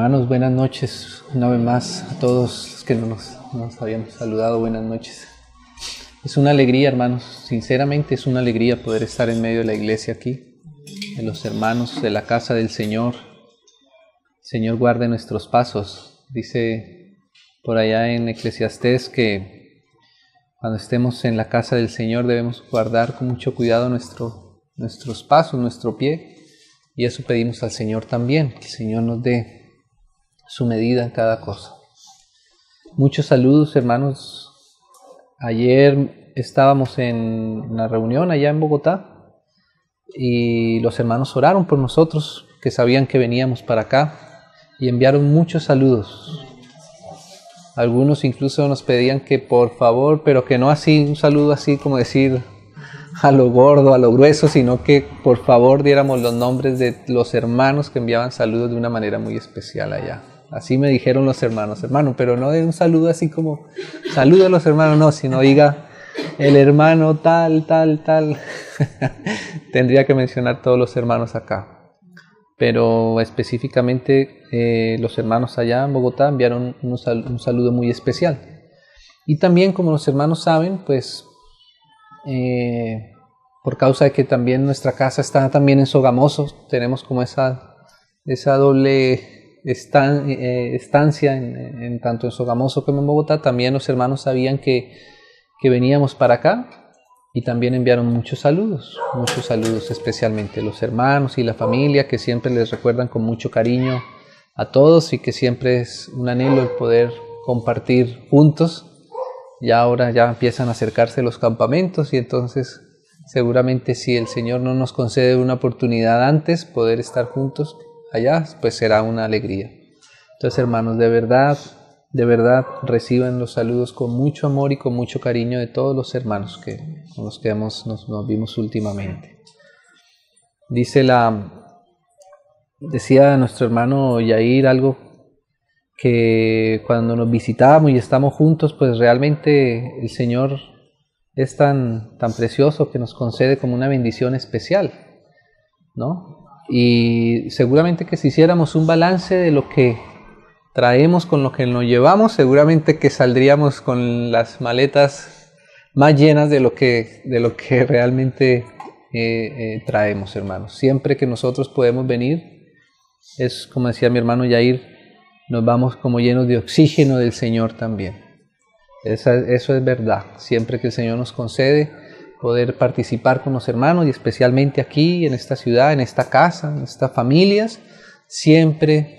Hermanos, buenas noches una vez más a todos los que no nos habían saludado. Buenas noches. Es una alegría, hermanos, sinceramente es una alegría poder estar en medio de la iglesia aquí, de los hermanos de la casa del Señor. El Señor guarde nuestros pasos. Dice por allá en Eclesiastés que cuando estemos en la casa del Señor debemos guardar con mucho cuidado nuestros pasos, nuestro pie. Y eso pedimos al Señor también, que el Señor nos dé su medida en cada cosa. Muchos saludos, hermanos. Ayer estábamos en una reunión allá en Bogotá y los hermanos oraron por nosotros, que sabían que veníamos para acá, y enviaron muchos saludos. Algunos incluso nos pedían que por favor, pero que no así, un saludo así como decir a lo gordo, a lo grueso, sino que por favor diéramos los nombres de los hermanos que enviaban saludos de una manera muy especial allá. Así me dijeron los hermanos, hermano, pero no de un saludo así como saludo a los hermanos, no, sino diga el hermano tal. Tendría que mencionar todos los hermanos acá, pero específicamente los hermanos allá en Bogotá enviaron un saludo muy especial. Y también, como los hermanos saben, pues por causa de que también nuestra casa está también en Sogamoso, tenemos como esa doble estancia en tanto en Sogamoso como en Bogotá. También los hermanos sabían que veníamos para acá y también enviaron muchos saludos especialmente los hermanos y la familia, que siempre les recuerdan con mucho cariño a todos y que siempre es un anhelo el poder compartir juntos. Ya ahora ya empiezan a acercarse los campamentos y entonces seguramente si el Señor no nos concede una oportunidad antes poder estar juntos allá, pues será una alegría. Entonces, hermanos, de verdad reciban los saludos con mucho amor y con mucho cariño de todos los hermanos con los que nos vimos últimamente. Decía nuestro hermano Yair algo, que cuando nos visitamos y estamos juntos, pues realmente el Señor es tan precioso que nos concede como una bendición especial, ¿no? Y seguramente que si hiciéramos un balance de lo que traemos con lo que nos llevamos, seguramente que saldríamos con las maletas más llenas de lo que realmente traemos, hermanos. Siempre que nosotros podemos venir, es como decía mi hermano Yair, nos vamos como llenos de oxígeno del Señor también. Eso es verdad. Siempre que el Señor nos concede poder participar con los hermanos, y especialmente aquí, en esta ciudad, en esta casa, en estas familias, siempre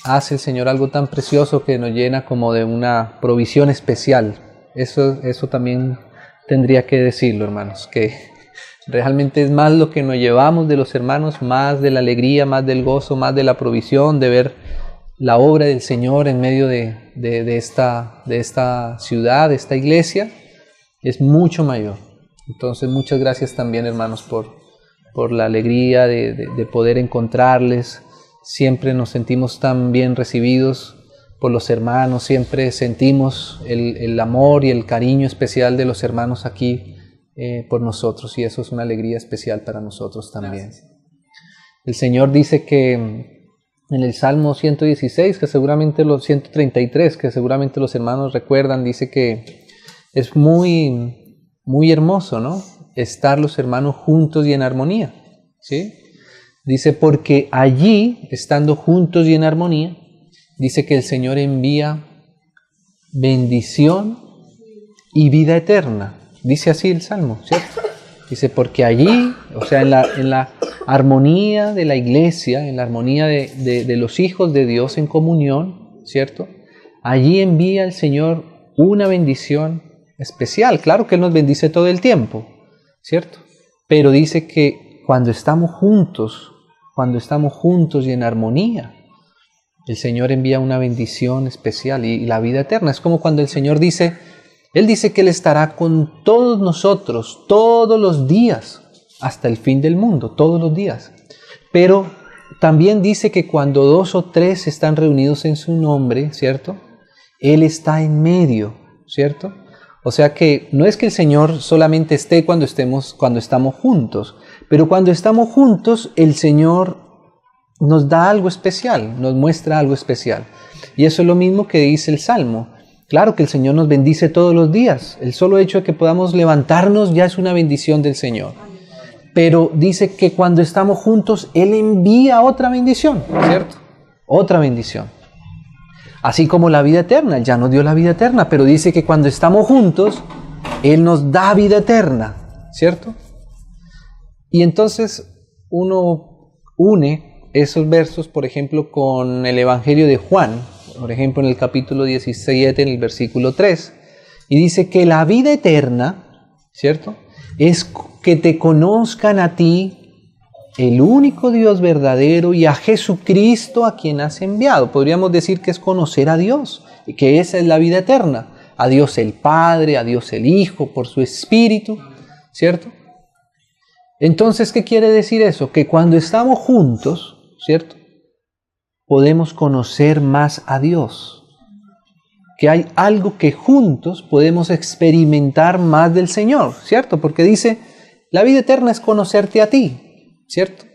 hace el Señor algo tan precioso que nos llena como de una provisión especial. Eso también tendría que decirlo, hermanos, que realmente es más lo que nos llevamos de los hermanos, más de la alegría, más del gozo, más de la provisión, de ver la obra del Señor en medio de esta ciudad, de esta iglesia, es mucho mayor. Entonces, muchas gracias también, hermanos, por la alegría de poder encontrarles. Siempre nos sentimos tan bien recibidos por los hermanos, siempre sentimos el amor y el cariño especial de los hermanos aquí por nosotros, y eso es una alegría especial para nosotros también. El Señor dice que en el Salmo 116, que seguramente los 133, que seguramente los hermanos recuerdan, dice que es muy hermoso, ¿no? Estar los hermanos juntos y en armonía, ¿sí? Dice, porque allí, estando juntos y en armonía, dice que el Señor envía bendición y vida eterna. Dice así el Salmo, ¿cierto? Dice, porque allí, o sea, en la armonía de la iglesia, en la armonía de los hijos de Dios en comunión, ¿cierto? Allí envía el Señor una bendición especial. Claro que Él nos bendice todo el tiempo, ¿cierto? Pero dice que cuando estamos juntos y en armonía, el Señor envía una bendición especial y la vida eterna. Es como cuando el Señor dice, Él dice que Él estará con todos nosotros todos los días hasta el fin del mundo, todos los días. Pero también dice que cuando 2 o 3 están reunidos en su nombre, ¿cierto? Él está en medio, ¿cierto? O sea que no es que el Señor solamente esté cuando estamos juntos, pero cuando estamos juntos, el Señor nos da algo especial, nos muestra algo especial. Y eso es lo mismo que dice el Salmo. Claro que el Señor nos bendice todos los días. El solo hecho de que podamos levantarnos ya es una bendición del Señor. Pero dice que cuando estamos juntos, Él envía otra bendición, ¿cierto? Otra bendición. Así como la vida eterna, Él ya nos dio la vida eterna, pero dice que cuando estamos juntos, Él nos da vida eterna, ¿cierto? Y entonces uno une esos versos, por ejemplo, con el Evangelio de Juan, por ejemplo, en el capítulo 17, en el versículo 3, y dice que la vida eterna, ¿cierto?, es que te conozcan a ti, el único Dios verdadero, y a Jesucristo a quien has enviado. Podríamos decir que es conocer a Dios, y que esa es la vida eterna. A Dios el Padre, a Dios el Hijo, por su Espíritu, ¿cierto? Entonces, ¿qué quiere decir eso? Que cuando estamos juntos, ¿cierto?, podemos conocer más a Dios. Que hay algo que juntos podemos experimentar más del Señor, ¿cierto? Porque dice, la vida eterna es conocerte a ti, ¿cierto?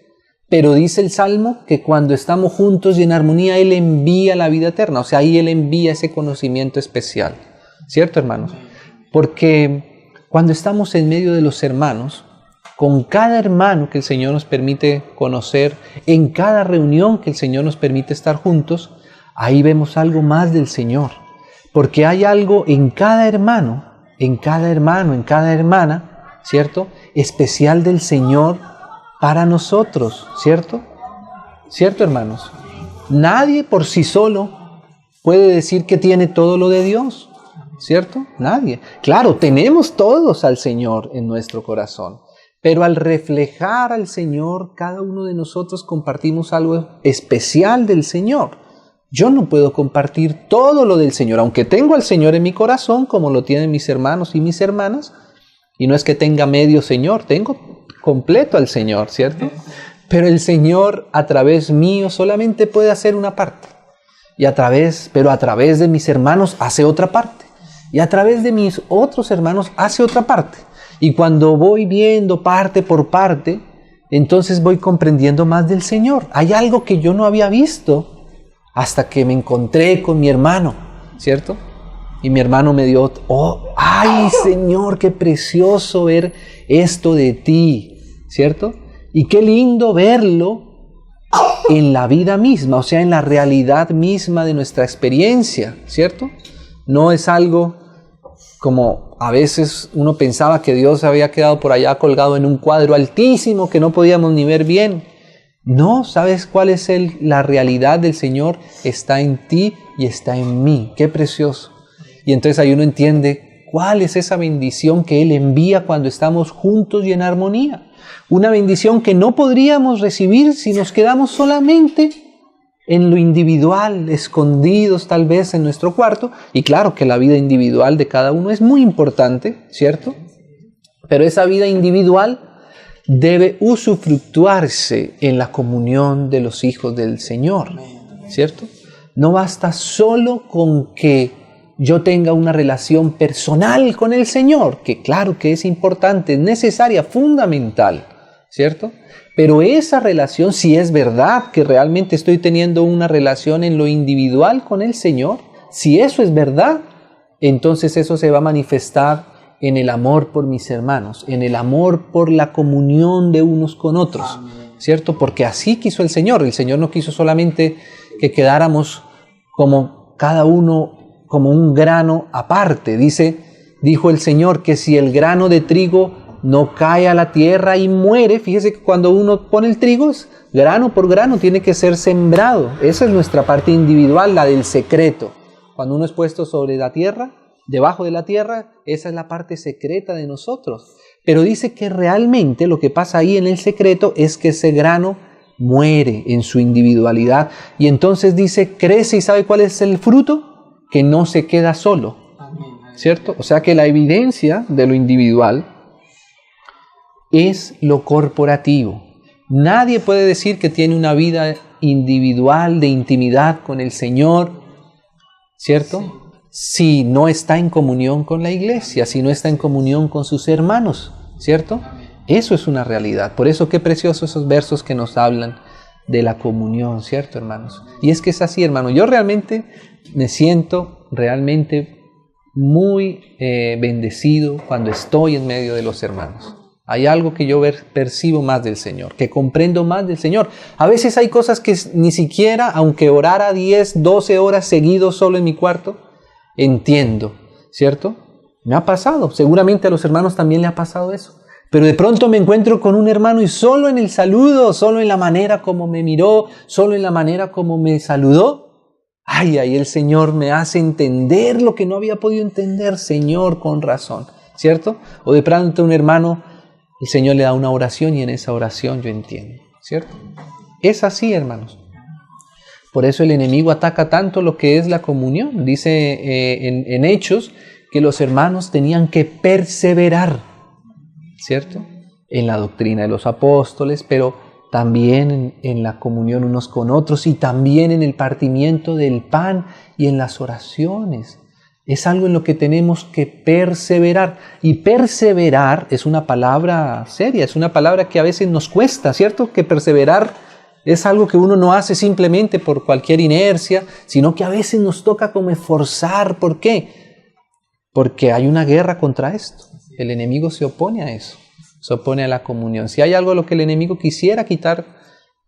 Pero dice el Salmo que cuando estamos juntos y en armonía, Él envía la vida eterna. O sea, ahí Él envía ese conocimiento especial, ¿cierto, hermanos? Porque cuando estamos en medio de los hermanos, con cada hermano que el Señor nos permite conocer, en cada reunión que el Señor nos permite estar juntos, ahí vemos algo más del Señor. Porque hay algo en cada hermano, en cada hermana, ¿cierto?, especial del Señor para nosotros, ¿cierto? ¿Cierto, hermanos? Nadie por sí solo puede decir que tiene todo lo de Dios, ¿cierto? Nadie. Claro, tenemos todos al Señor en nuestro corazón, pero al reflejar al Señor, cada uno de nosotros compartimos algo especial del Señor. Yo no puedo compartir todo lo del Señor, aunque tengo al Señor en mi corazón, como lo tienen mis hermanos y mis hermanas, y no es que tenga medio Señor, tengo completo al Señor, ¿cierto? Pero el Señor a través mío solamente puede hacer una parte, pero a través de mis hermanos hace otra parte, y a través de mis otros hermanos hace otra parte. Y cuando voy viendo parte por parte, entonces voy comprendiendo más del Señor. Hay algo que yo no había visto hasta que me encontré con mi hermano, ¿cierto? Y mi hermano me dio, ¡ay, Señor, qué precioso ver esto de ti!, ¿cierto? Y qué lindo verlo en la vida misma, o sea, en la realidad misma de nuestra experiencia, ¿cierto? No es algo como a veces uno pensaba que Dios había quedado por allá colgado en un cuadro altísimo que no podíamos ni ver bien. No, ¿sabes cuál es la realidad del Señor? Está en ti y está en mí. ¡Qué precioso! Y entonces ahí uno entiende cuál es esa bendición que Él envía cuando estamos juntos y en armonía. Una bendición que no podríamos recibir si nos quedamos solamente en lo individual, escondidos tal vez en nuestro cuarto. Y claro que la vida individual de cada uno es muy importante, ¿cierto? Pero esa vida individual debe usufructuarse en la comunión de los hijos del Señor, ¿cierto? No basta solo con que yo tenga una relación personal con el Señor, que claro que es importante, es necesaria, fundamental, ¿cierto? Pero esa relación, si es verdad que realmente estoy teniendo una relación en lo individual con el Señor, si eso es verdad, entonces eso se va a manifestar en el amor por mis hermanos, en el amor por la comunión de unos con otros, ¿cierto? Porque así quiso el Señor. El Señor no quiso solamente que quedáramos como cada uno, como un grano aparte. Dijo el Señor que si el grano de trigo no cae a la tierra y muere, fíjese que cuando uno pone el trigo, grano por grano tiene que ser sembrado. Esa es nuestra parte individual, la del secreto. Cuando uno es puesto sobre la tierra, debajo de la tierra, esa es la parte secreta de nosotros. Pero dice que realmente lo que pasa ahí en el secreto es que ese grano muere en su individualidad. Y entonces dice, crece y ¿sabe cuál es el fruto? Que no se queda solo, ¿cierto? O sea que la evidencia de lo individual es lo corporativo. Nadie puede decir que tiene una vida individual de intimidad con el Señor, ¿cierto? Sí. Si no está en comunión con la iglesia, si no está en comunión con sus hermanos, ¿cierto? Eso es una realidad. Por eso qué preciosos esos versos que nos hablan de la comunión, ¿cierto, hermanos? Y es que es así, hermano. Yo realmente me siento muy bendecido cuando estoy en medio de los hermanos. Hay algo que yo percibo más del Señor, que comprendo más del Señor. A veces hay cosas que ni siquiera, aunque orara 10, 12 horas seguidos solo en mi cuarto, entiendo, ¿cierto? Me ha pasado, seguramente a los hermanos también le ha pasado eso. Pero de pronto me encuentro con un hermano y solo en el saludo, solo en la manera como me miró, solo en la manera como me saludó, ahí el Señor me hace entender lo que no había podido entender, Señor, con razón, ¿cierto? O de pronto un hermano, el Señor le da una oración y en esa oración yo entiendo, ¿cierto? Es así, hermanos. Por eso el enemigo ataca tanto lo que es la comunión. Dice en Hechos que los hermanos tenían que perseverar, ¿cierto? En la doctrina de los apóstoles, pero también en la comunión unos con otros y también en el partimiento del pan y en las oraciones. Es algo en lo que tenemos que perseverar. Y perseverar es una palabra seria, es una palabra que a veces nos cuesta, ¿cierto? Que perseverar es algo que uno no hace simplemente por cualquier inercia, sino que a veces nos toca como esforzar. ¿Por qué? Porque hay una guerra contra esto. El enemigo se opone a eso, se opone a la comunión. Si hay algo a lo que el enemigo quisiera quitar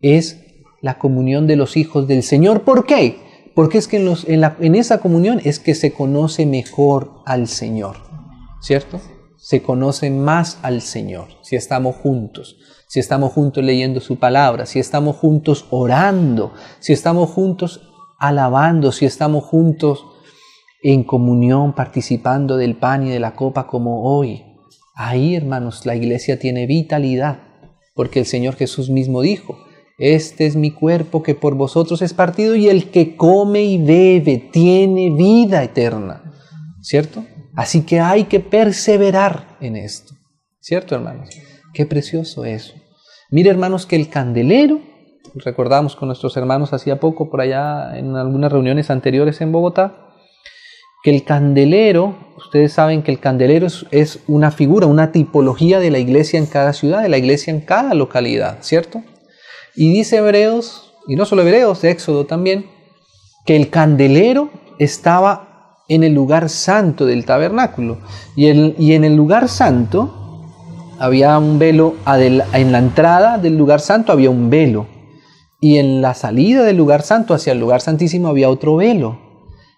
es la comunión de los hijos del Señor. ¿Por qué? Porque es que en esa comunión es que se conoce mejor al Señor, ¿cierto? Se conoce más al Señor si estamos juntos leyendo su palabra, si estamos juntos orando, si estamos juntos alabando, si estamos juntos en comunión participando del pan y de la copa como hoy. Ahí, hermanos, la iglesia tiene vitalidad, porque el Señor Jesús mismo dijo: este es mi cuerpo que por vosotros es partido, y el que come y bebe tiene vida eterna, ¿cierto? Así que hay que perseverar en esto, ¿cierto, hermanos? Qué precioso eso. Mire, hermanos, que el candelero, recordamos con nuestros hermanos hacía poco por allá en algunas reuniones anteriores en Bogotá, que el candelero, ustedes saben que el candelero es una figura, una tipología de la iglesia en cada ciudad, de la iglesia en cada localidad, ¿cierto? Y dice Hebreos, y no solo Hebreos, Éxodo también, que el candelero estaba en el lugar santo del tabernáculo. Y en el lugar santo había un velo, en la entrada del lugar santo había un velo. Y en la salida del lugar santo hacia el lugar santísimo había otro velo.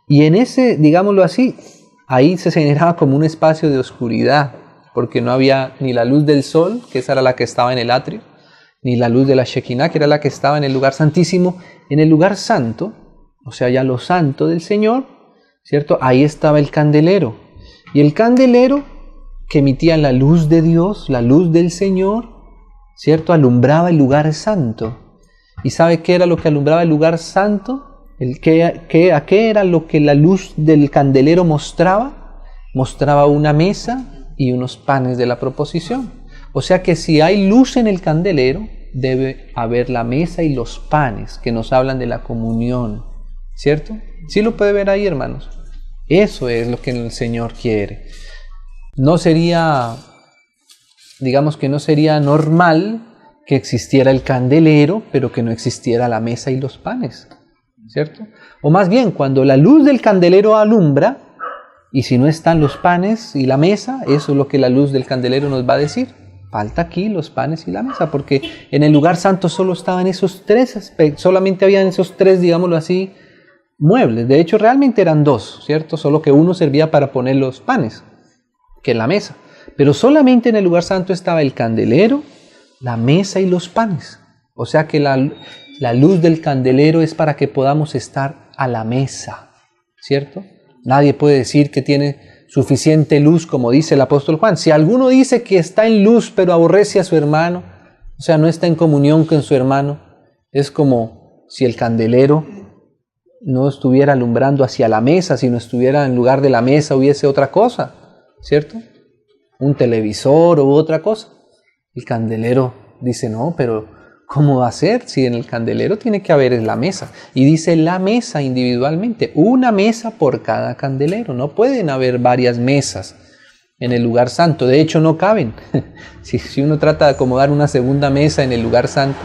Y en ese, digámoslo así, ahí se generaba como un espacio de oscuridad, porque no había ni la luz del sol, que esa era la que estaba en el atrio, ni la luz de la Shekinah, que era la que estaba en el lugar santísimo. En el lugar santo, o sea, ya lo santo del Señor, ¿cierto? Ahí estaba el candelero. Y el candelero, que emitía la luz de Dios, la luz del Señor, ¿cierto? Alumbraba el lugar santo. ¿Y sabe qué era lo que alumbraba el lugar santo? ¿Qué era lo que la luz del candelero mostraba? Mostraba una mesa y unos panes de la proposición. O sea que si hay luz en el candelero, debe haber la mesa y los panes que nos hablan de la comunión, ¿cierto? ¿Sí lo puede ver ahí, hermanos? Eso es lo que el Señor quiere. No sería, digamos que no sería normal que existiera el candelero, pero que no existiera la mesa y los panes, ¿cierto? O más bien, cuando la luz del candelero alumbra, y si no están los panes y la mesa, eso es lo que la luz del candelero nos va a decir. Falta aquí los panes y la mesa, porque en el lugar santo solo estaban esos tres aspectos, solamente habían esos tres, digámoslo así, muebles. De hecho, realmente eran dos, ¿cierto? Solo que uno servía para poner los panes, que es la mesa. Pero solamente en el lugar santo estaba el candelero, la mesa y los panes. O sea que la luz del candelero es para que podamos estar a la mesa, ¿cierto? Nadie puede decir que tiene suficiente luz, como dice el apóstol Juan. Si alguno dice que está en luz pero aborrece a su hermano, o sea, no está en comunión con su hermano, es como si el candelero no estuviera alumbrando hacia la mesa, sino estuviera en lugar de la mesa hubiese otra cosa, ¿cierto? Un televisor u otra cosa. El candelero dice, no, pero ¿cómo va a ser? Si en el candelero tiene que haber la mesa. Y dice la mesa individualmente, una mesa por cada candelero. No pueden haber varias mesas en el lugar santo. De hecho, no caben. Si uno trata de acomodar una segunda mesa en el lugar santo,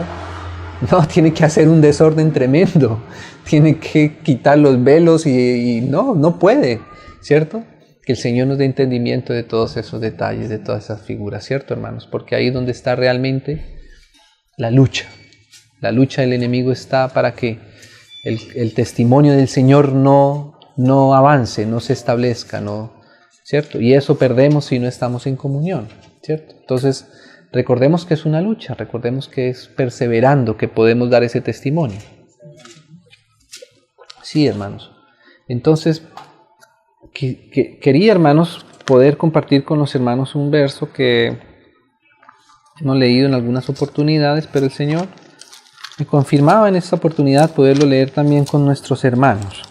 No, tiene que hacer un desorden tremendo. Tiene que quitar los velos y no puede, ¿cierto? Que el Señor nos dé entendimiento de todos esos detalles, de todas esas figuras, ¿cierto, hermanos? Porque ahí es donde está realmente la lucha. La lucha del enemigo está para que el testimonio del Señor no avance, no se establezca, ¿cierto? Y eso perdemos si no estamos en comunión, ¿cierto? Entonces, recordemos que es una lucha, recordemos que es perseverando que podemos dar ese testimonio. Sí, hermanos. Entonces, quería, hermanos, poder compartir con los hermanos un verso que hemos leído en algunas oportunidades, pero el Señor me confirmaba en esta oportunidad poderlo leer también con nuestros hermanos.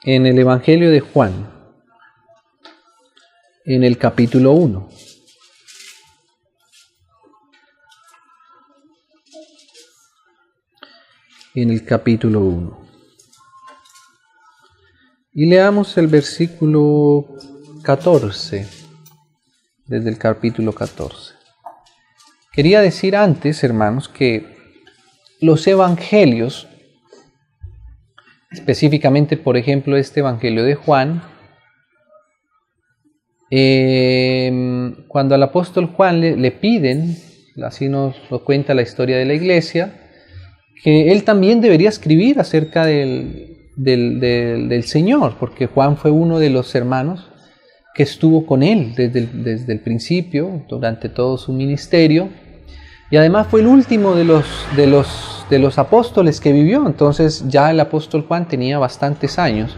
En el Evangelio de Juan, en el capítulo 1. En el capítulo 1. Y leamos el versículo 14, desde el capítulo 14. Quería decir antes, hermanos, que los evangelios, específicamente, por ejemplo, este Evangelio de Juan, cuando al apóstol Juan le piden, así nos lo cuenta la historia de la iglesia, que él también debería escribir acerca del Señor, porque Juan fue uno de los hermanos que estuvo con él desde el principio, durante todo su ministerio, y además fue el último de los apóstoles que vivió. Entonces ya el apóstol Juan tenía bastantes años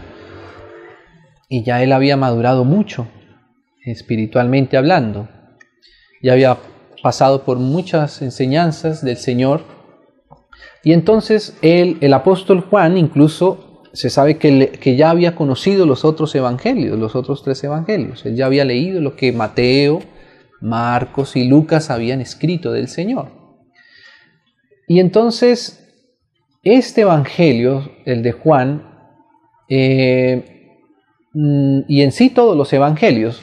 y ya él había madurado mucho, espiritualmente hablando. Ya había pasado por muchas enseñanzas del Señor. Y entonces el apóstol Juan incluso se sabe que ya había conocido los otros evangelios, los otros 3 evangelios. Él ya había leído lo que Mateo, Marcos y Lucas habían escrito del Señor. Y entonces este evangelio, el de Juan, y en sí todos los evangelios,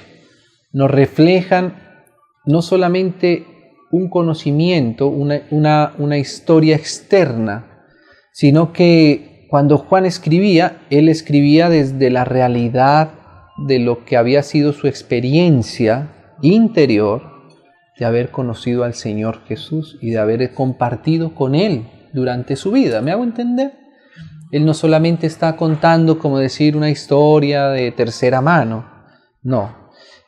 nos reflejan no solamente un conocimiento, una historia externa, sino que cuando Juan escribía, él escribía desde la realidad de lo que había sido su experiencia interior de haber conocido al Señor Jesús y de haber compartido con Él durante su vida. ¿Me hago entender? Él no solamente está contando, como decir, una historia de tercera mano, no.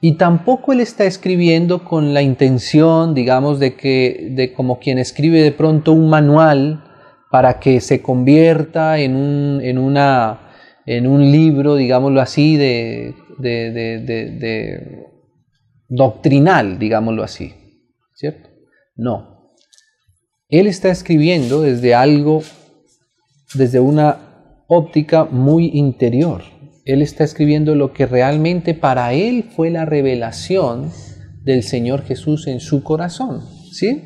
Y tampoco él está escribiendo con la intención, digamos, de como quien escribe de pronto un manual para que se convierta en un libro, digámoslo así, de doctrinal, digámoslo así, ¿cierto? No. Él está escribiendo desde una óptica muy interior. Él está escribiendo lo que realmente para él fue la revelación del Señor Jesús en su corazón, ¿sí?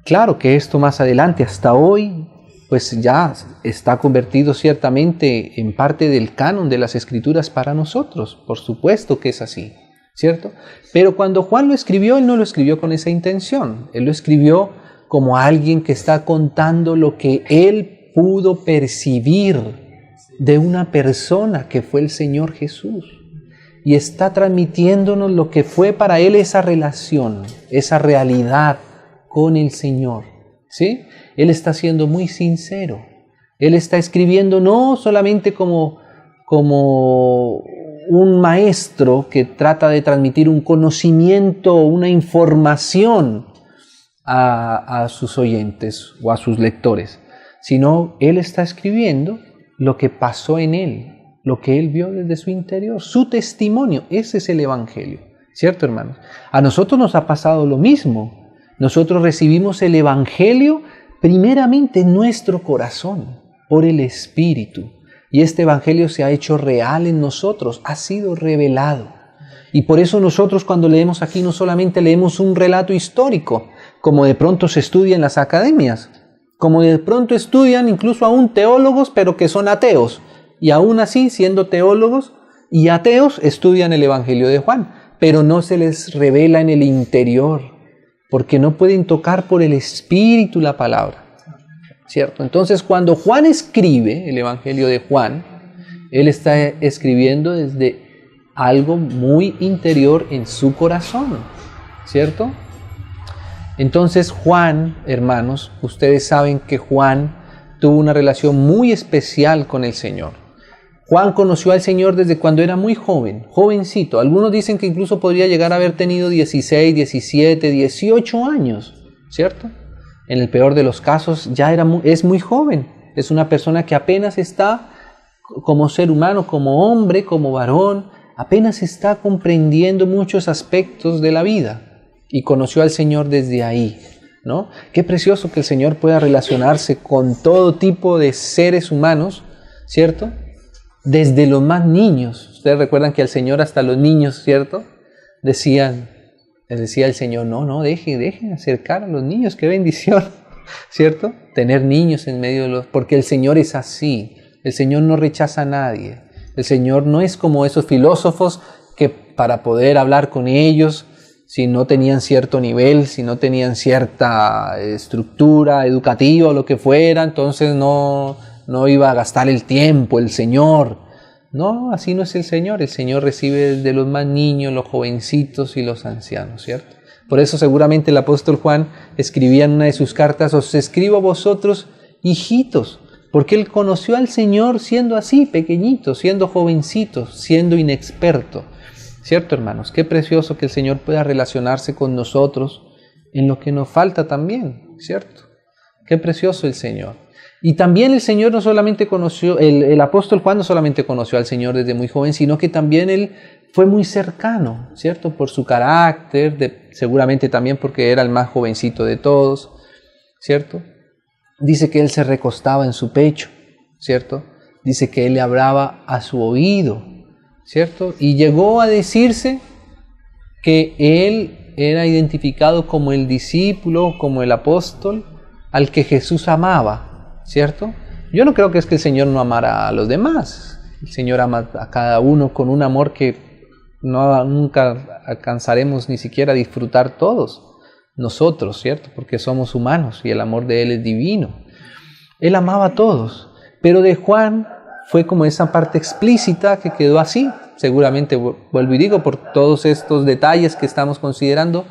Claro que esto más adelante, hasta hoy, pues ya está convertido ciertamente en parte del canon de las Escrituras para nosotros. Por supuesto que es así, ¿cierto? Pero cuando Juan lo escribió, él no lo escribió con esa intención. Él lo escribió como alguien que está contando lo que él pudo percibir de una persona que fue el Señor Jesús. Y está transmitiéndonos lo que fue para él esa relación, esa realidad con el Señor, ¿sí? Él está siendo muy sincero. Él está escribiendo no solamente como un maestro que trata de transmitir un conocimiento, una información a sus oyentes o a sus lectores, sino él está escribiendo lo que pasó en él, lo que él vio desde su interior, su testimonio. Ese es el Evangelio, ¿cierto, hermanos? A nosotros nos ha pasado lo mismo. Nosotros recibimos el Evangelio primeramente en nuestro corazón, por el Espíritu. Y este Evangelio se ha hecho real en nosotros, ha sido revelado. Y por eso nosotros cuando leemos aquí no solamente leemos un relato histórico, como de pronto se estudia en las academias, como de pronto estudian incluso aún teólogos, pero que son ateos. Y aún así, siendo teólogos y ateos, estudian el Evangelio de Juan. pero no se les revela en el interior, porque no pueden tocar por el Espíritu la palabra, ¿cierto? Entonces, cuando Juan escribe el Evangelio de Juan, él está escribiendo desde algo muy interior en su corazón, ¿cierto? Entonces Juan, hermanos, ustedes saben que Juan tuvo una relación muy especial con el Señor. Juan conoció al Señor desde cuando era muy joven, jovencito. Algunos dicen que incluso podría llegar a haber tenido 16, 17, 18 años, ¿cierto? En el peor de los casos ya es muy joven. Es una persona que apenas está como ser humano, como hombre, como varón, apenas está comprendiendo muchos aspectos de la vida y conoció al Señor desde ahí, ¿no? Qué precioso que el Señor pueda relacionarse con todo tipo de seres humanos, ¿cierto? Desde los más niños. Ustedes recuerdan que al Señor hasta los niños, ¿cierto? Les decía el Señor, no, dejen acercar a los niños, qué bendición, ¿cierto? Tener niños en medio de los... Porque el Señor es así, el Señor no rechaza a nadie, el Señor no es como esos filósofos que para poder hablar con ellos, si no tenían cierto nivel, si no tenían cierta estructura educativa o lo que fuera, entonces no iba a gastar el tiempo el Señor. No, así no es el Señor recibe desde los más niños, los jovencitos y los ancianos, ¿cierto? Por eso seguramente el apóstol Juan escribía en una de sus cartas, os escribo a vosotros, hijitos, porque él conoció al Señor siendo así, pequeñito, siendo jovencito, siendo inexperto. ¿Cierto, hermanos? Qué precioso que el Señor pueda relacionarse con nosotros en lo que nos falta también, ¿cierto? Qué precioso el Señor. Y también el Señor no solamente conoció, el apóstol Juan no solamente conoció al Señor desde muy joven, sino que también él fue muy cercano, ¿cierto? Por su carácter, seguramente también porque era el más jovencito de todos, ¿cierto? Dice que él se recostaba en su pecho, ¿cierto? Dice que él le hablaba a su oído, ¿cierto? Y llegó a decirse que él era identificado como el discípulo, como el apóstol al que Jesús amaba, ¿cierto? Yo no creo que es que el Señor no amara a los demás. El Señor ama a cada uno con un amor que nunca alcanzaremos ni siquiera a disfrutar todos nosotros, ¿cierto? Porque somos humanos y el amor de Él es divino. Él amaba a todos, pero de Juan fue como esa parte explícita que quedó así. Seguramente, vuelvo y digo, por todos estos detalles que estamos considerando.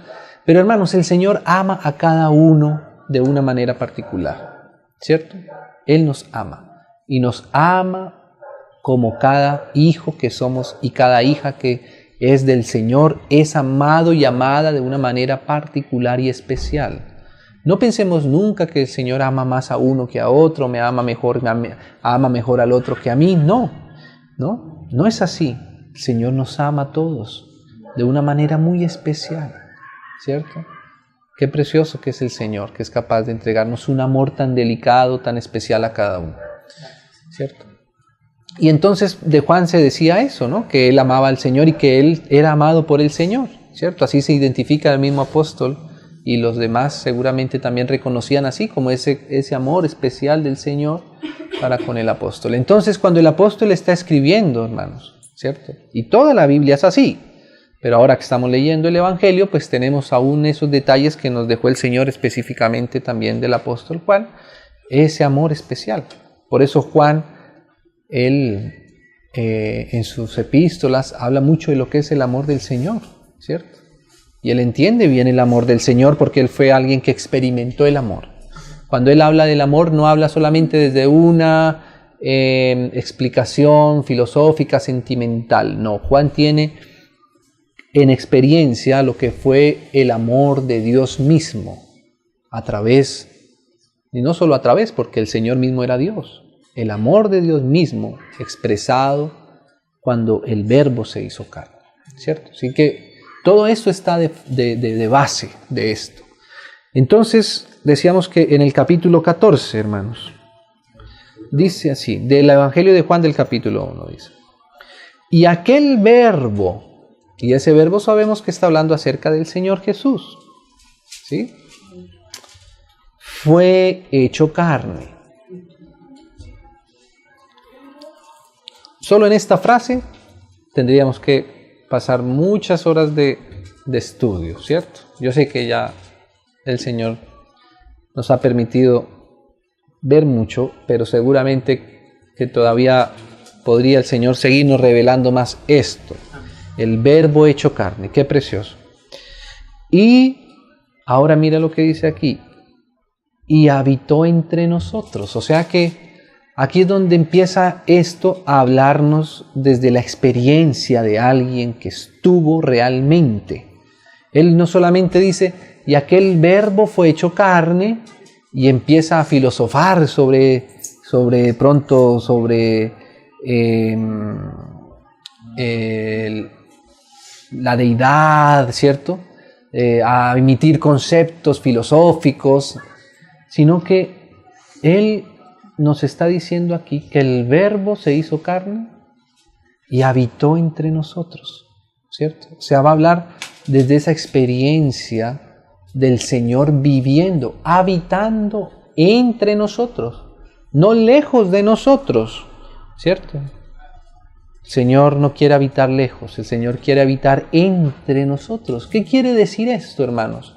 Pero hermanos, el Señor ama a cada uno de una manera particular, ¿cierto? Él nos ama y nos ama como cada hijo que somos y cada hija que es del Señor es amado y amada de una manera particular y especial. No pensemos nunca que el Señor ama más a uno que a otro, me ama mejor al otro que a mí. No es así. El Señor nos ama a todos de una manera muy especial, ¿cierto? Qué precioso que es el Señor, que es capaz de entregarnos un amor tan delicado, tan especial a cada uno, ¿cierto? Y entonces de Juan se decía eso, ¿no? Que él amaba al Señor y que él era amado por el Señor, ¿cierto? Así se identifica el mismo apóstol y los demás seguramente también reconocían así como ese amor especial del Señor para con el apóstol. Entonces cuando el apóstol está escribiendo, hermanos, ¿cierto? Y toda la Biblia es así. Pero ahora que estamos leyendo el Evangelio, pues tenemos aún esos detalles que nos dejó el Señor específicamente también del apóstol Juan, ese amor especial. Por eso Juan, él en sus epístolas habla mucho de lo que es el amor del Señor, ¿cierto? Y él entiende bien el amor del Señor porque él fue alguien que experimentó el amor. Cuando él habla del amor, no habla solamente desde una explicación filosófica, sentimental. No, Juan tiene en experiencia lo que fue el amor de Dios mismo a través, y no solo a través, porque el Señor mismo era Dios, el amor de Dios mismo expresado cuando el Verbo se hizo carne, ¿cierto? Así que todo esto está de base de esto. Entonces, decíamos que en el capítulo 14, hermanos, dice así, del Evangelio de Juan del capítulo 1, dice, y aquel Verbo, y ese Verbo sabemos que está hablando acerca del Señor Jesús, ¿sí? Fue hecho carne. Solo en esta frase tendríamos que pasar muchas horas de estudio, ¿cierto? Yo sé que ya el Señor nos ha permitido ver mucho, pero seguramente que todavía podría el Señor seguirnos revelando más esto. El Verbo hecho carne, qué precioso. Y ahora mira lo que dice aquí. Y habitó entre nosotros. O sea que aquí es donde empieza esto a hablarnos desde la experiencia de alguien que estuvo realmente. Él no solamente dice, y aquel Verbo fue hecho carne, y empieza a filosofar sobre la deidad, ¿cierto? A emitir conceptos filosóficos, sino que Él nos está diciendo aquí que el Verbo se hizo carne y habitó entre nosotros, ¿cierto? O sea, va a hablar desde esa experiencia del Señor viviendo, habitando entre nosotros, no lejos de nosotros, ¿cierto? El Señor no quiere habitar lejos, el Señor quiere habitar entre nosotros. ¿Qué quiere decir esto, hermanos?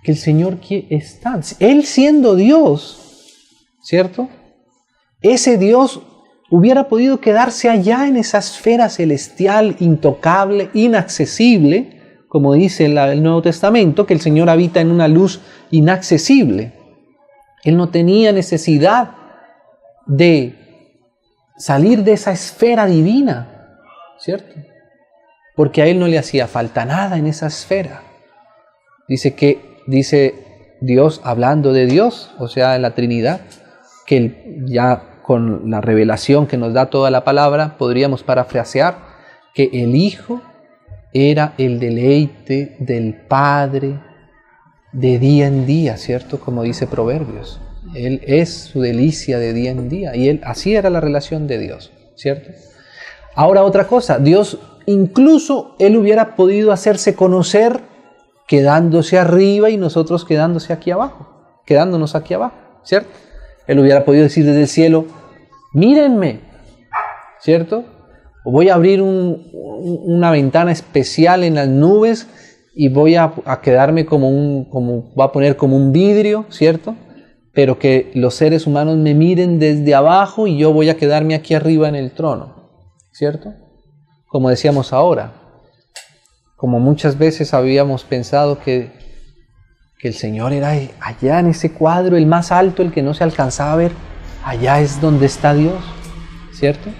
Que el Señor está, Él siendo Dios, ¿cierto? Ese Dios hubiera podido quedarse allá en esa esfera celestial, intocable, inaccesible, como dice el Nuevo Testamento, que el Señor habita en una luz inaccesible. Él no tenía necesidad de salir de esa esfera divina, ¿cierto? Porque a Él no le hacía falta nada en esa esfera. Dice Dios, hablando de Dios, o sea, en la Trinidad, que ya con la revelación que nos da toda la palabra, podríamos parafrasear que el Hijo era el deleite del Padre de día en día, ¿cierto? Como dice Proverbios. Él es su delicia de día en día. Y así era la relación de Dios, ¿cierto? Ahora otra cosa, Dios incluso Él hubiera podido hacerse conocer quedándose arriba y nosotros quedándonos aquí abajo, ¿cierto? Él hubiera podido decir desde el cielo, mírenme, ¿cierto? O voy a abrir una ventana especial en las nubes y voy a quedarme voy a poner como un vidrio, ¿cierto? Pero que los seres humanos me miren desde abajo y yo voy a quedarme aquí arriba en el trono, ¿cierto? Como decíamos ahora, como muchas veces habíamos pensado que el Señor era allá en ese cuadro, el más alto, el que no se alcanzaba a ver, allá es donde está Dios, ¿cierto?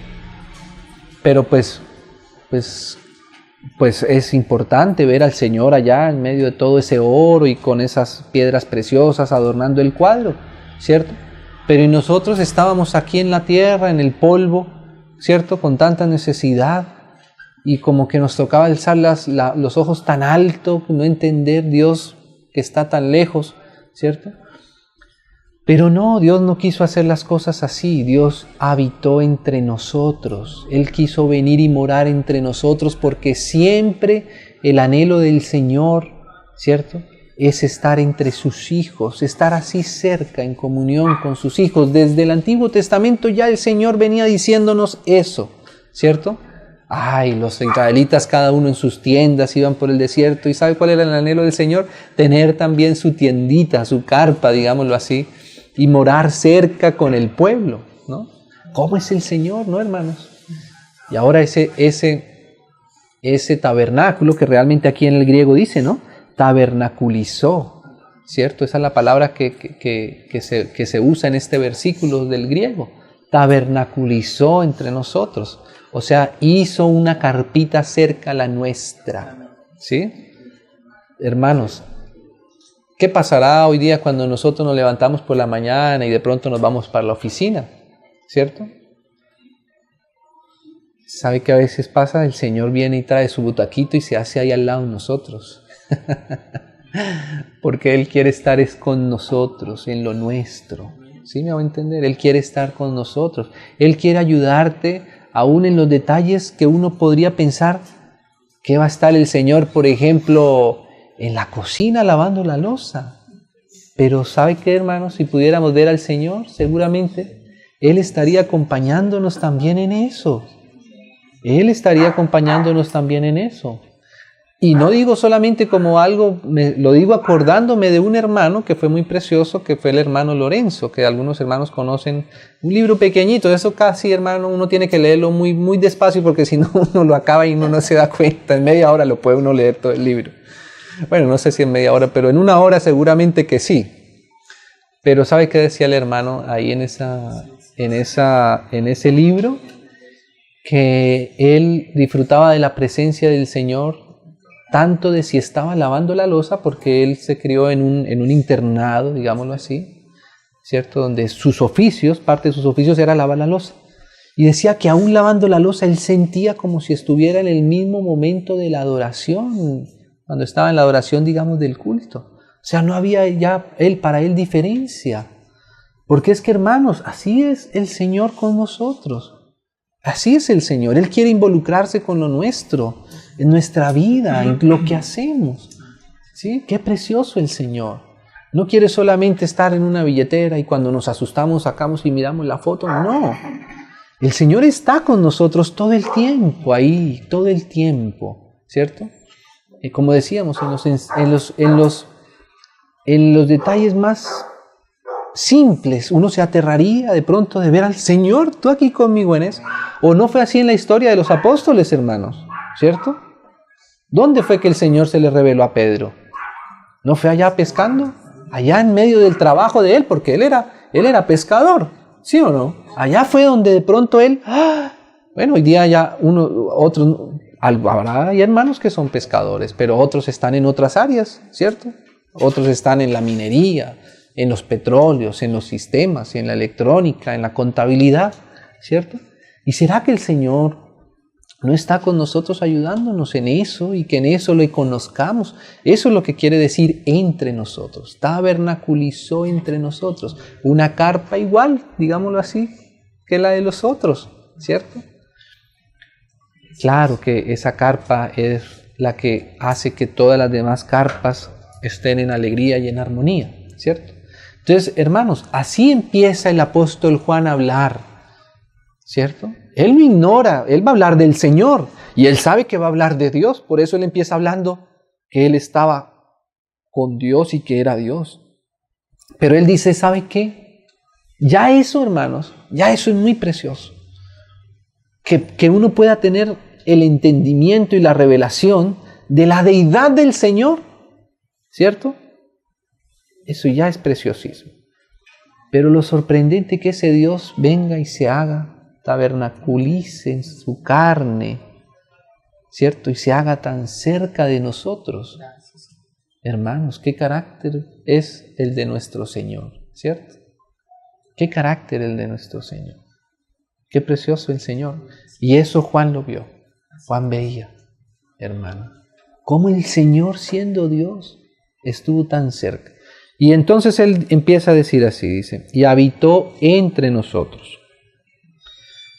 Pero pues es importante ver al Señor allá en medio de todo ese oro y con esas piedras preciosas adornando el cuadro, ¿cierto? Pero y nosotros estábamos aquí en la tierra, en el polvo, ¿cierto? Con tanta necesidad y como que nos tocaba alzar los ojos tan alto, no entender Dios que está tan lejos, ¿cierto? Pero no, Dios no quiso hacer las cosas así. Dios habitó entre nosotros. Él quiso venir y morar entre nosotros porque siempre el anhelo del Señor, ¿cierto?, es estar entre sus hijos, estar así cerca, en comunión con sus hijos. Desde el Antiguo Testamento ya el Señor venía diciéndonos eso, ¿cierto? Ay, los israelitas cada uno en sus tiendas iban por el desierto. ¿Y sabe cuál era el anhelo del Señor? Tener también su tiendita, su carpa, digámoslo así, y morar cerca con el pueblo, ¿no? ¿Cómo es el Señor, no, hermanos? Y ahora ese tabernáculo que realmente aquí en el griego dice, ¿no? Tabernaculizó, ¿cierto? Esa es la palabra que se usa en este versículo del griego. Tabernaculizó entre nosotros. O sea, hizo una carpita cerca a la nuestra, ¿sí? Hermanos, ¿qué pasará hoy día cuando nosotros nos levantamos por la mañana y de pronto nos vamos para la oficina? ¿Cierto? ¿Sabe qué a veces pasa? El Señor viene y trae su butaquito y se hace ahí al lado de nosotros. Porque Él quiere estar con nosotros, en lo nuestro. ¿Sí me va a entender? Él quiere estar con nosotros. Él quiere ayudarte aún en los detalles que uno podría pensar que va a estar el Señor, por ejemplo, en la cocina lavando la loza. Pero ¿sabe qué, hermanos? Si pudiéramos ver al Señor, seguramente Él estaría acompañándonos también en eso. Él estaría acompañándonos también en eso. Y no digo solamente como algo, lo digo acordándome de un hermano que fue muy precioso, que fue el hermano Lorenzo, que algunos hermanos conocen, un libro pequeñito, eso casi, hermano, uno tiene que leerlo muy, muy despacio porque si no uno lo acaba y uno no se da cuenta. En media hora lo puede uno leer todo el libro. Bueno, no sé si en media hora, pero en una hora seguramente que sí. Pero ¿sabe qué decía el hermano ahí en ese libro? Que él disfrutaba de la presencia del Señor, tanto de si estaba lavando la loza, porque él se crió en un internado, digámoslo así, ¿cierto? Donde sus oficios, parte de sus oficios era lavar la loza. Y decía que aún lavando la loza, él sentía como si estuviera en el mismo momento de la adoración, cuando estaba en la adoración, digamos, del culto. O sea, no había ya para él diferencia. Porque es que, hermanos, así es el Señor con nosotros. Así es el Señor. Él quiere involucrarse con lo nuestro, en nuestra vida, en lo que hacemos. ¿Sí? Qué precioso el Señor. No quiere solamente estar en una billetera y cuando nos asustamos sacamos y miramos la foto. No. El Señor está con nosotros todo el tiempo, ahí, todo el tiempo. ¿Cierto? Y como decíamos, en los detalles más simples, uno se aterraría de pronto de ver al Señor, tú aquí conmigo en eso. ¿O no fue así en la historia de los apóstoles, hermanos? ¿Cierto? ¿Dónde fue que el Señor se le reveló a Pedro? ¿No fue allá pescando? Allá en medio del trabajo de él, porque él era pescador, ¿sí o no? Allá fue donde de pronto él, bueno, hoy día ya habrá hermanos que son pescadores, pero otros están en otras áreas, ¿cierto? Otros están en la minería, en los petróleos, en los sistemas, en la electrónica, en la contabilidad, ¿cierto? ¿Y será que el Señor no está con nosotros ayudándonos en eso y que en eso le conozcamos? Eso es lo que quiere decir entre nosotros. Tabernaculizó entre nosotros. Una carpa igual, digámoslo así, que la de los otros, ¿cierto? Claro que esa carpa es la que hace que todas las demás carpas estén en alegría y en armonía, ¿cierto? Entonces, hermanos, así empieza el apóstol Juan a hablar, ¿cierto? Él no ignora, él va a hablar del Señor y él sabe que va a hablar de Dios, por eso él empieza hablando que él estaba con Dios y que era Dios. Pero él dice, ¿sabe qué? Ya eso, hermanos, ya eso es muy precioso. Que uno pueda tener el entendimiento y la revelación de la deidad del Señor, ¿cierto? Eso ya es preciosísimo. Pero lo sorprendente que ese Dios venga y se haga, tabernaculice en su carne, ¿cierto? Y se haga tan cerca de nosotros. Hermanos, ¿qué carácter es el de nuestro Señor? ¿Cierto? ¿Qué carácter el de nuestro Señor? Qué precioso el Señor. Y eso Juan lo vio. Juan veía, hermano, cómo el Señor, siendo Dios, estuvo tan cerca. Y entonces él empieza a decir así, dice, y habitó entre nosotros.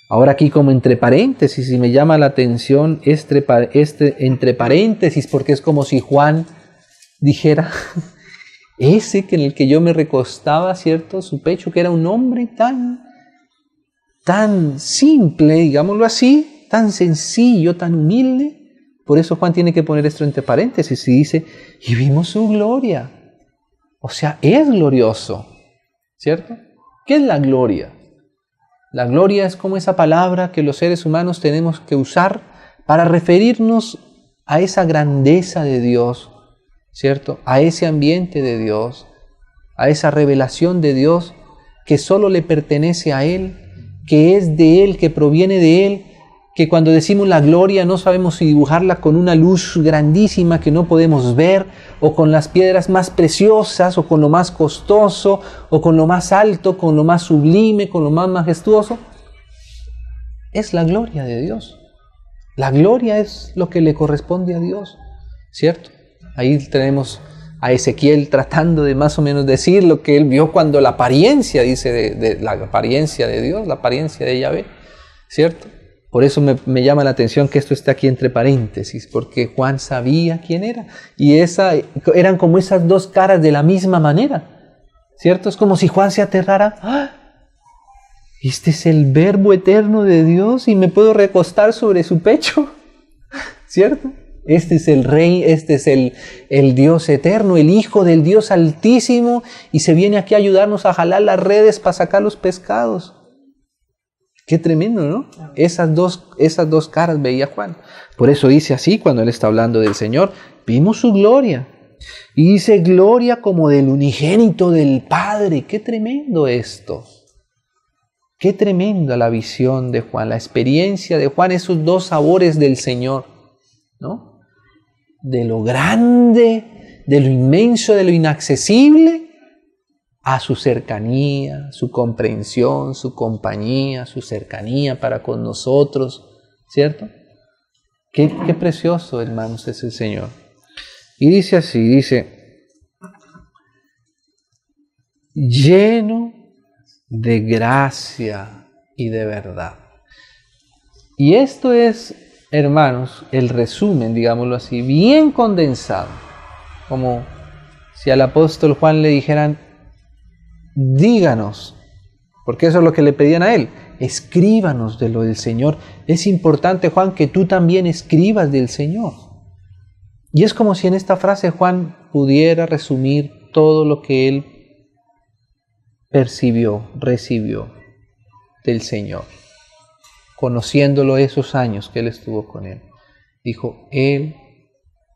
Ahora aquí como entre paréntesis, y me llama la atención entre paréntesis, porque es como si Juan dijera, ese en el que yo me recostaba, ¿cierto? Su pecho, que era un hombre tan simple, digámoslo así, tan sencillo, tan humilde. Por eso Juan tiene que poner esto entre paréntesis y dice, y vimos su gloria. O sea, es glorioso, ¿cierto? ¿Qué es la gloria? La gloria es como esa palabra que los seres humanos tenemos que usar para referirnos a esa grandeza de Dios, ¿cierto? A ese ambiente de Dios, a esa revelación de Dios que solo le pertenece a Él, que es de Él, que proviene de Él, que cuando decimos la gloria no sabemos si dibujarla con una luz grandísima que no podemos ver, o con las piedras más preciosas, o con lo más costoso, o con lo más alto, con lo más sublime, con lo más majestuoso. Es la gloria de Dios. La gloria es lo que le corresponde a Dios, ¿cierto? Ahí tenemos a Ezequiel tratando de más o menos decir lo que él vio cuando la apariencia, dice, de la apariencia de Dios, la apariencia de Yahvé, ¿cierto? Por eso me llama la atención que esto está aquí entre paréntesis, porque Juan sabía quién era. Y eran como esas dos caras de la misma manera, ¿cierto? Es como si Juan se aterrara. ¡Ah! Este es el Verbo eterno de Dios y me puedo recostar sobre su pecho, ¿cierto? Este es el Rey, este es el Dios eterno, el Hijo del Dios Altísimo, y se viene aquí a ayudarnos a jalar las redes para sacar los pescados. Qué tremendo, ¿no? Esas dos caras veía Juan. Por eso dice así cuando él está hablando del Señor, vimos su gloria. Y dice gloria como del unigénito del Padre. Qué tremendo esto. Qué tremenda la visión de Juan, la experiencia de Juan, esos dos sabores del Señor, ¿no? De lo grande, de lo inmenso, de lo inaccesible, a su cercanía, su comprensión, su compañía, su cercanía para con nosotros, ¿cierto? Qué precioso, hermanos, es el Señor. Y dice así, dice, lleno de gracia y de verdad. Y esto es, hermanos, el resumen, digámoslo así, bien condensado, como si al apóstol Juan le dijeran, díganos, porque eso es lo que le pedían a él, escríbanos de lo del Señor. Es importante, Juan, que tú también escribas del Señor. Y es como si en esta frase Juan pudiera resumir todo lo que él percibió, recibió del Señor, conociéndolo esos años que él estuvo con él. Dijo, él,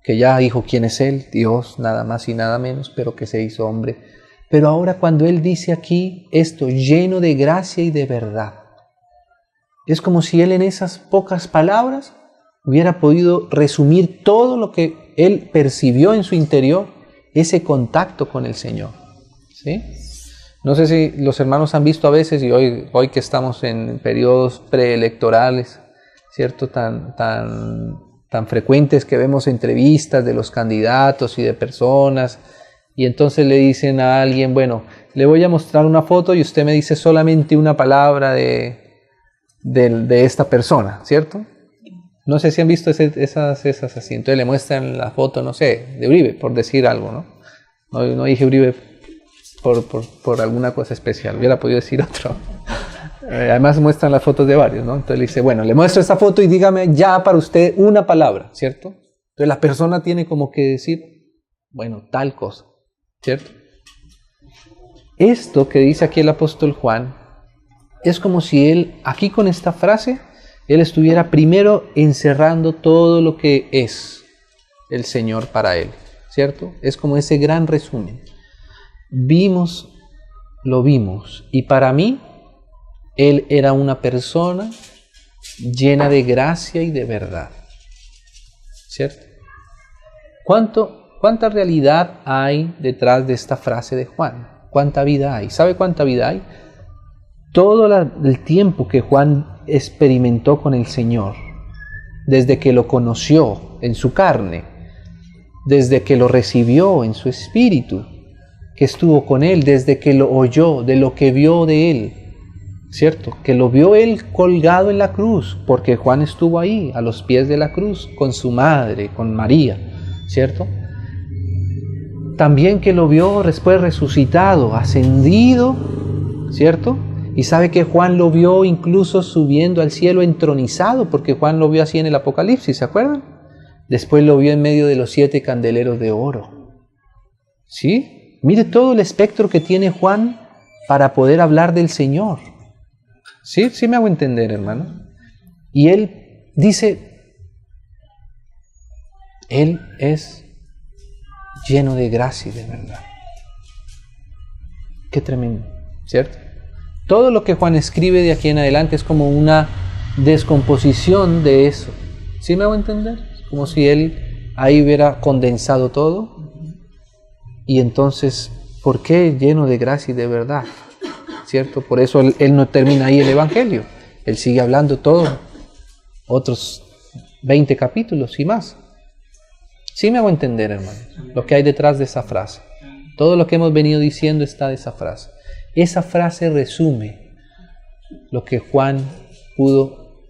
que ya dijo quién es él, Dios, nada más y nada menos, pero que se hizo hombre. Pero ahora cuando él dice aquí esto, lleno de gracia y de verdad, es como si él en esas pocas palabras hubiera podido resumir todo lo que él percibió en su interior, ese contacto con el Señor. ¿Sí? No sé si los hermanos han visto a veces, y hoy que estamos en periodos preelectorales, ¿cierto? Tan frecuentes que vemos entrevistas de los candidatos y de personas, y entonces le dicen a alguien, bueno, le voy a mostrar una foto y usted me dice solamente una palabra de esta persona, ¿cierto? No sé si han visto esas así. Entonces le muestran la foto, no sé, de Uribe, por decir algo, ¿no? No dije Uribe por alguna cosa especial, hubiera podido decir otro. Además muestran las fotos de varios, ¿no? Entonces le dice, bueno, le muestro esta foto y dígame ya para usted una palabra, ¿cierto? Entonces la persona tiene como que decir, bueno, tal cosa, ¿cierto? Esto que dice aquí el apóstol Juan es como si él, aquí con esta frase, él estuviera primero encerrando todo lo que es el Señor para él, ¿cierto? Es como ese gran resumen. Lo vimos, y para mí, él era una persona llena de gracia y de verdad, ¿cierto? ¿Cuánta realidad hay detrás de esta frase de Juan? ¿Cuánta vida hay? ¿Sabe cuánta vida hay? Todo el tiempo que Juan experimentó con el Señor, desde que lo conoció en su carne, desde que lo recibió en su espíritu, que estuvo con él, desde que lo oyó, de lo que vio de él, ¿cierto? Que lo vio él colgado en la cruz, porque Juan estuvo ahí, a los pies de la cruz, con su madre, con María, ¿cierto? También que lo vio después resucitado, ascendido, ¿cierto? Y sabe que Juan lo vio incluso subiendo al cielo entronizado, porque Juan lo vio así en el Apocalipsis, ¿se acuerdan? Después lo vio en medio de los 7 candeleros de oro. ¿Sí? Mire todo el espectro que tiene Juan para poder hablar del Señor. ¿Sí? ¿Sí me hago entender, hermano? Y él dice, él es lleno de gracia y de verdad. Qué tremendo, ¿cierto? Todo lo que Juan escribe de aquí en adelante es como una descomposición de eso. ¿Sí me hago entender? Como si él ahí hubiera condensado todo. Y entonces, ¿por qué lleno de gracia y de verdad? ¿Cierto? Por eso él no termina ahí el Evangelio. Él sigue hablando todo, otros 20 capítulos y más. ¿Sí me hago entender, hermano? Lo que hay detrás de esa frase. Todo lo que hemos venido diciendo está de esa frase. Esa frase resume lo que Juan pudo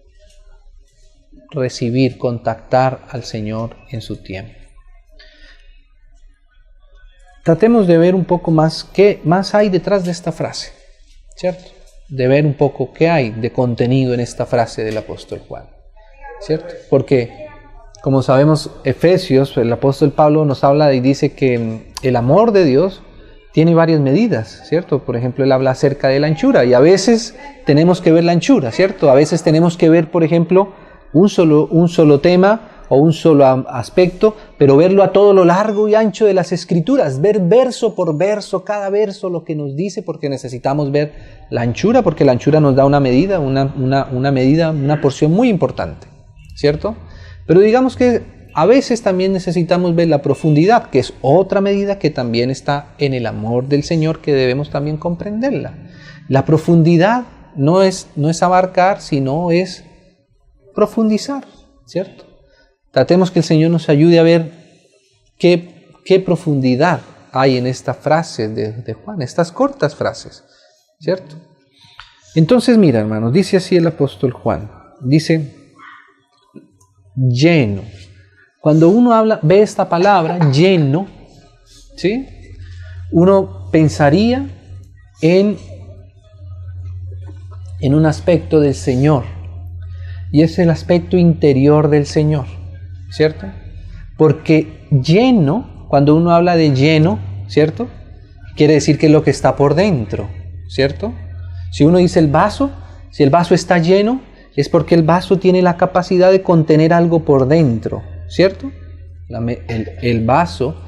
recibir, contactar al Señor en su tiempo. Tratemos de ver un poco más qué más hay detrás de esta frase, ¿cierto? de ver un poco qué hay de contenido en esta frase del apóstol Juan, ¿cierto? Porque, como sabemos, Efesios, el apóstol Pablo nos habla y dice que el amor de Dios tiene varias medidas, ¿cierto? Por ejemplo, él habla acerca de la anchura y a veces tenemos que ver la anchura, ¿cierto? A veces tenemos que ver, por ejemplo, un solo tema o un solo aspecto, pero verlo a todo lo largo y ancho de las Escrituras, ver verso por verso, cada verso lo que nos dice, porque necesitamos ver la anchura, porque la anchura nos da una medida, una porción muy importante, ¿cierto? Pero digamos que a veces también necesitamos ver la profundidad, que es otra medida que también está en el amor del Señor, que debemos también comprenderla. La profundidad no es abarcar, sino es profundizar, ¿cierto? Tratemos que el Señor nos ayude a ver qué profundidad hay en esta frase de Juan, estas cortas frases, ¿cierto? Entonces, mira, hermanos, dice así el apóstol Juan, dice, lleno. Cuando uno ve esta palabra, lleno, ¿sí? Uno pensaría en un aspecto del Señor, y es el aspecto interior del Señor, ¿cierto? Porque lleno, cuando uno habla de lleno, ¿cierto? Quiere decir que es lo que está por dentro, ¿cierto? Si uno dice el vaso, si el vaso está lleno, es porque el vaso tiene la capacidad de contener algo por dentro, ¿cierto? El vaso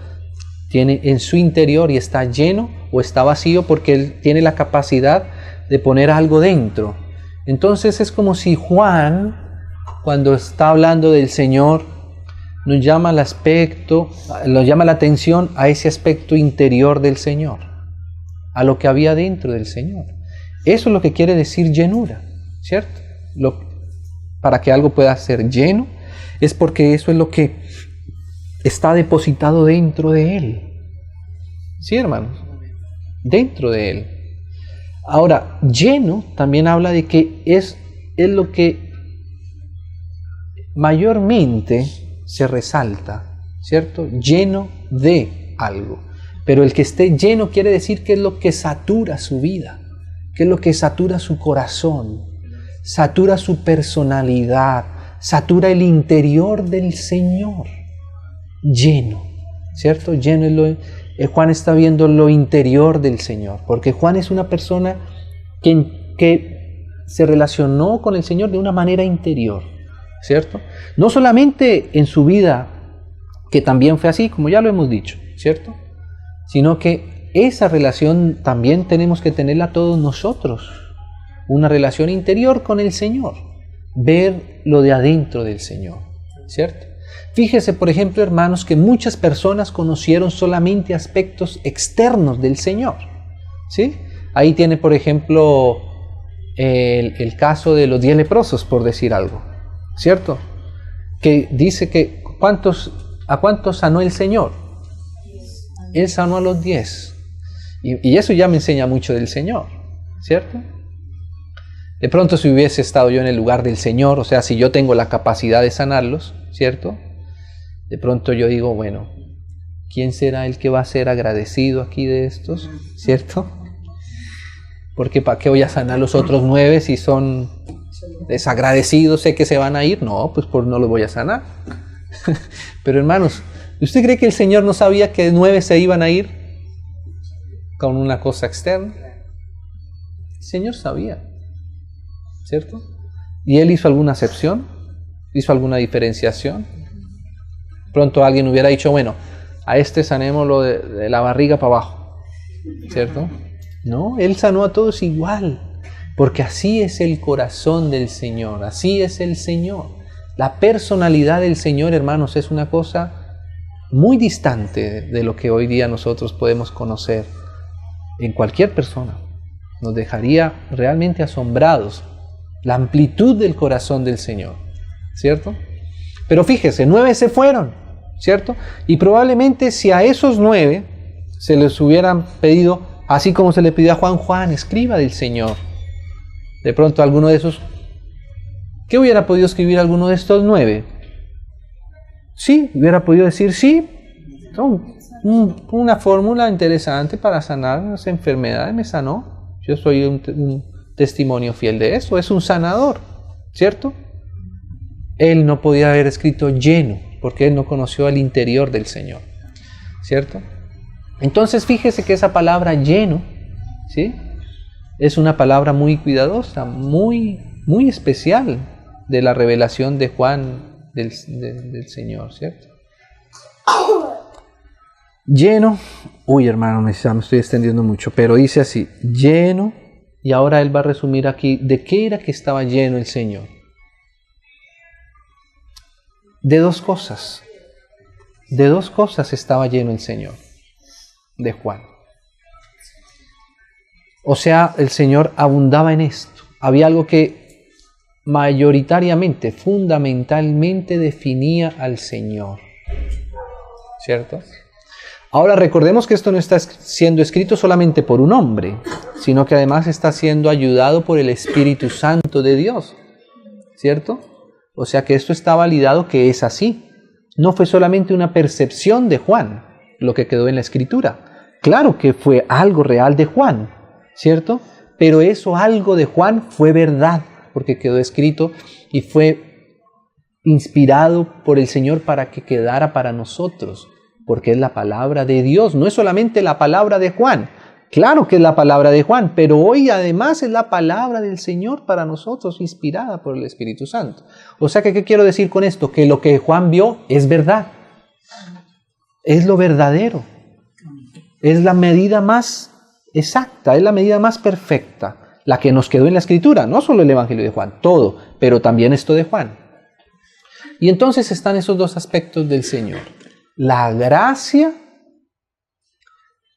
tiene en su interior y está lleno o está vacío porque él tiene la capacidad de poner algo dentro. Entonces es como si Juan, cuando está hablando del Señor, nos llama la atención a ese aspecto interior del Señor, a lo que había dentro del Señor. Eso es lo que quiere decir llenura, ¿cierto? Para que algo pueda ser lleno, es porque eso es lo que está depositado dentro de Él. ¿Sí, hermanos? Dentro de Él. Ahora, lleno también habla de que es lo que mayormente se resalta, ¿cierto? Lleno de algo. Pero el que esté lleno quiere decir que es lo que satura su vida, que es lo que satura su corazón, satura su personalidad, satura el interior del Señor. Lleno, ¿cierto? Lleno Juan está viendo lo interior del Señor, porque Juan es una persona que se relacionó con el Señor de una manera interior, ¿cierto? No solamente en su vida, que también fue así, como ya lo hemos dicho, ¿cierto? Sino que esa relación también tenemos que tenerla todos nosotros, una relación interior con el Señor, ver lo de adentro del Señor, ¿cierto? Fíjese, por ejemplo, hermanos, que muchas personas conocieron solamente aspectos externos del Señor, ¿sí? Ahí tiene, por ejemplo, el caso de los 10 leprosos, por decir algo, ¿cierto? Que dice que ¿a cuántos sanó el Señor? Él sanó a los 10. Y eso ya me enseña mucho del Señor, ¿cierto? De pronto, si hubiese estado yo en el lugar del Señor, o sea, si yo tengo la capacidad de sanarlos, ¿cierto? De pronto yo digo, bueno, ¿quién será el que va a ser agradecido aquí de estos? ¿Cierto? Porque ¿para qué voy a sanar los otros 9 si son desagradecidos? Sé que se van a ir. No, pues no los voy a sanar. Pero hermanos, ¿usted cree que el Señor no sabía que 9 se iban a ir con una cosa externa? El Señor sabía, ¿cierto? ¿Y Él hizo alguna excepción? ¿Hizo alguna diferenciación? Pronto alguien hubiera dicho, bueno, a este sanémoslo de la barriga para abajo, ¿cierto? No, Él sanó a todos igual, porque así es el corazón del Señor, así es el Señor. La personalidad del Señor, hermanos, es una cosa muy distante de lo que hoy día nosotros podemos conocer en cualquier persona. Nos dejaría realmente asombrados la amplitud del corazón del Señor, ¿cierto? Pero fíjese, 9 se fueron, ¿cierto? Y probablemente si a esos 9 se les hubieran pedido, así como se le pidió a Juan, escriba del Señor. De pronto alguno de esos, ¿qué hubiera podido escribir alguno de estos 9? Sí, hubiera podido decir, sí, una fórmula interesante para sanar las enfermedades, me sanó. Yo soy testimonio fiel de eso. Es un sanador, ¿cierto? Él no podía haber escrito lleno, porque él no conoció el interior del Señor, ¿cierto? Entonces fíjese que esa palabra lleno, ¿sí?, es una palabra muy cuidadosa, muy especial de la revelación de Juan del Señor, ¿cierto? Lleno, hermano, me estoy extendiendo mucho, pero dice así, lleno, y ahora él va a resumir aquí, ¿de qué era que estaba lleno el Señor? De dos cosas estaba lleno el Señor, de Juan. O sea, el Señor abundaba en esto. Había algo que mayoritariamente, fundamentalmente definía al Señor, ¿cierto? Ahora recordemos que esto no está siendo escrito solamente por un hombre, sino que además está siendo ayudado por el Espíritu Santo de Dios, ¿cierto? O sea que esto está validado que es así. No fue solamente una percepción de Juan lo que quedó en la Escritura. Claro que fue algo real de Juan, ¿cierto? Pero eso algo de Juan fue verdad, porque quedó escrito y fue inspirado por el Señor para que quedara para nosotros, porque es la palabra de Dios, no es solamente la palabra de Juan. Claro que es la palabra de Juan, pero hoy además es la palabra del Señor para nosotros, inspirada por el Espíritu Santo. O sea que, ¿qué quiero decir con esto? Que lo que Juan vio es verdad, es lo verdadero, es la medida más exacta, es la medida más perfecta, la que nos quedó en la Escritura, no solo el Evangelio de Juan, todo, pero también esto de Juan. Y entonces están esos dos aspectos del Señor, la gracia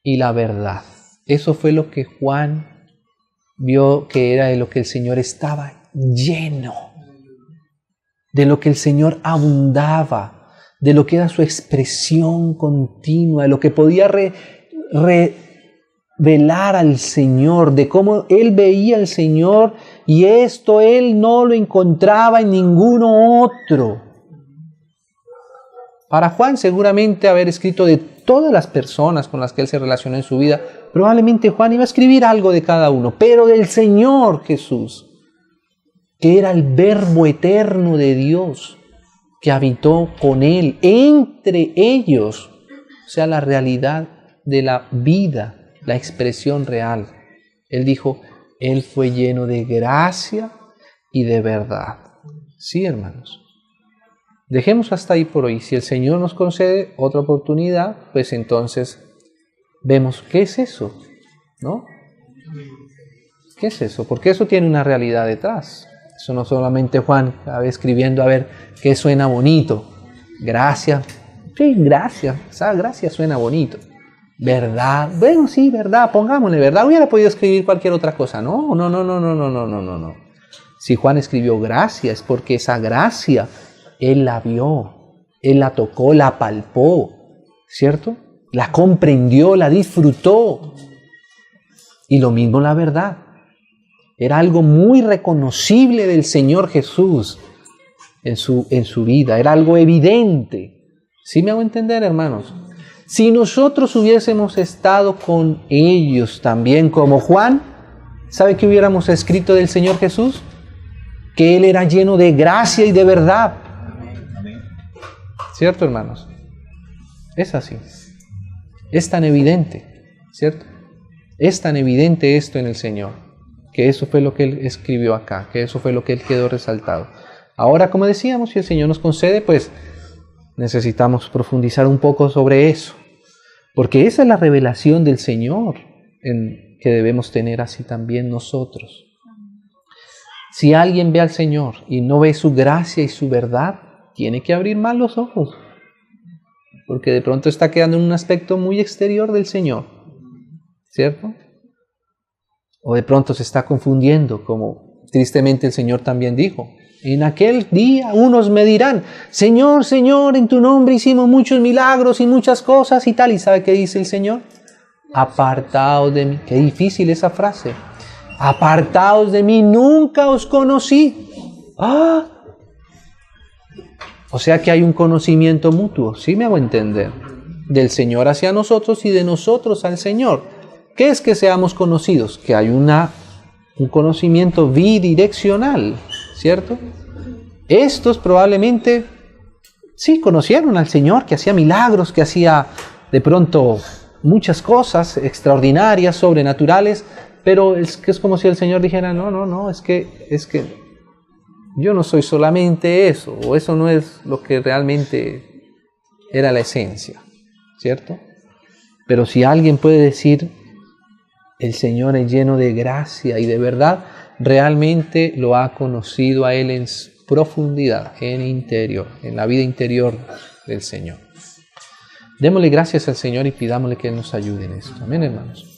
y la verdad. Eso fue lo que Juan vio que era de lo que el Señor estaba lleno, de lo que el Señor abundaba, de lo que era su expresión continua, de lo que podía revelar al Señor, de cómo él veía al Señor y esto él no lo encontraba en ninguno otro. Para Juan seguramente haber escrito de todas las personas con las que él se relacionó en su vida, probablemente Juan iba a escribir algo de cada uno, pero del Señor Jesús, que era el Verbo eterno de Dios, que habitó con él, entre ellos, o sea, la realidad de la vida, la expresión real. Él dijo, él fue lleno de gracia y de verdad. Sí, hermanos. Dejemos hasta ahí por hoy. Si el Señor nos concede otra oportunidad, pues entonces vemos qué es eso, ¿no? ¿Qué es eso? Porque eso tiene una realidad detrás. Eso no solamente Juan escribiendo, a ver, qué suena bonito. Gracia. Sí, gracia. Esa gracia suena bonito. Verdad. Bueno, sí, verdad. Pongámosle verdad. Hubiera podido escribir cualquier otra cosa. No. Si Juan escribió gracia es porque esa gracia él la vio, él la tocó, la palpó, ¿cierto? La comprendió, la disfrutó. Y lo mismo la verdad. Era algo muy reconocible del Señor Jesús en su vida. Era algo evidente. ¿Sí me hago entender, hermanos? Si nosotros hubiésemos estado con ellos también como Juan, ¿sabe qué hubiéramos escrito del Señor Jesús? Que Él era lleno de gracia y de verdad. ¿Cierto, hermanos? Es así. Es tan evidente, ¿cierto? Es tan evidente esto en el Señor, que eso fue lo que Él escribió acá, que eso fue lo que Él quedó resaltado. Ahora, como decíamos, si el Señor nos concede, pues necesitamos profundizar un poco sobre eso, porque esa es la revelación del Señor que debemos tener así también nosotros. Si alguien ve al Señor y no ve su gracia y su verdad, tiene que abrir más los ojos, porque de pronto está quedando en un aspecto muy exterior del Señor, ¿cierto? O de pronto se está confundiendo, como tristemente el Señor también dijo. En aquel día unos me dirán, Señor, Señor, en tu nombre hicimos muchos milagros y muchas cosas y tal. ¿Y sabe qué dice el Señor? Apartaos de mí. Qué difícil esa frase. Apartaos de mí, nunca os conocí. ¡Ah! O sea que hay un conocimiento mutuo, ¿sí me hago entender? Del Señor hacia nosotros y de nosotros al Señor. ¿Qué es que seamos conocidos? Que hay una un conocimiento bidireccional, ¿cierto? Estos probablemente sí conocieron al Señor, que hacía milagros, que hacía de pronto muchas cosas extraordinarias, sobrenaturales, pero es como si el Señor dijera, no, es que yo no soy solamente eso, o eso no es lo que realmente era la esencia, ¿cierto? Pero si alguien puede decir, el Señor es lleno de gracia y de verdad, realmente lo ha conocido a Él en profundidad, en interior, en la vida interior del Señor. Démosle gracias al Señor y pidámosle que Él nos ayude en esto. Amén, hermanos.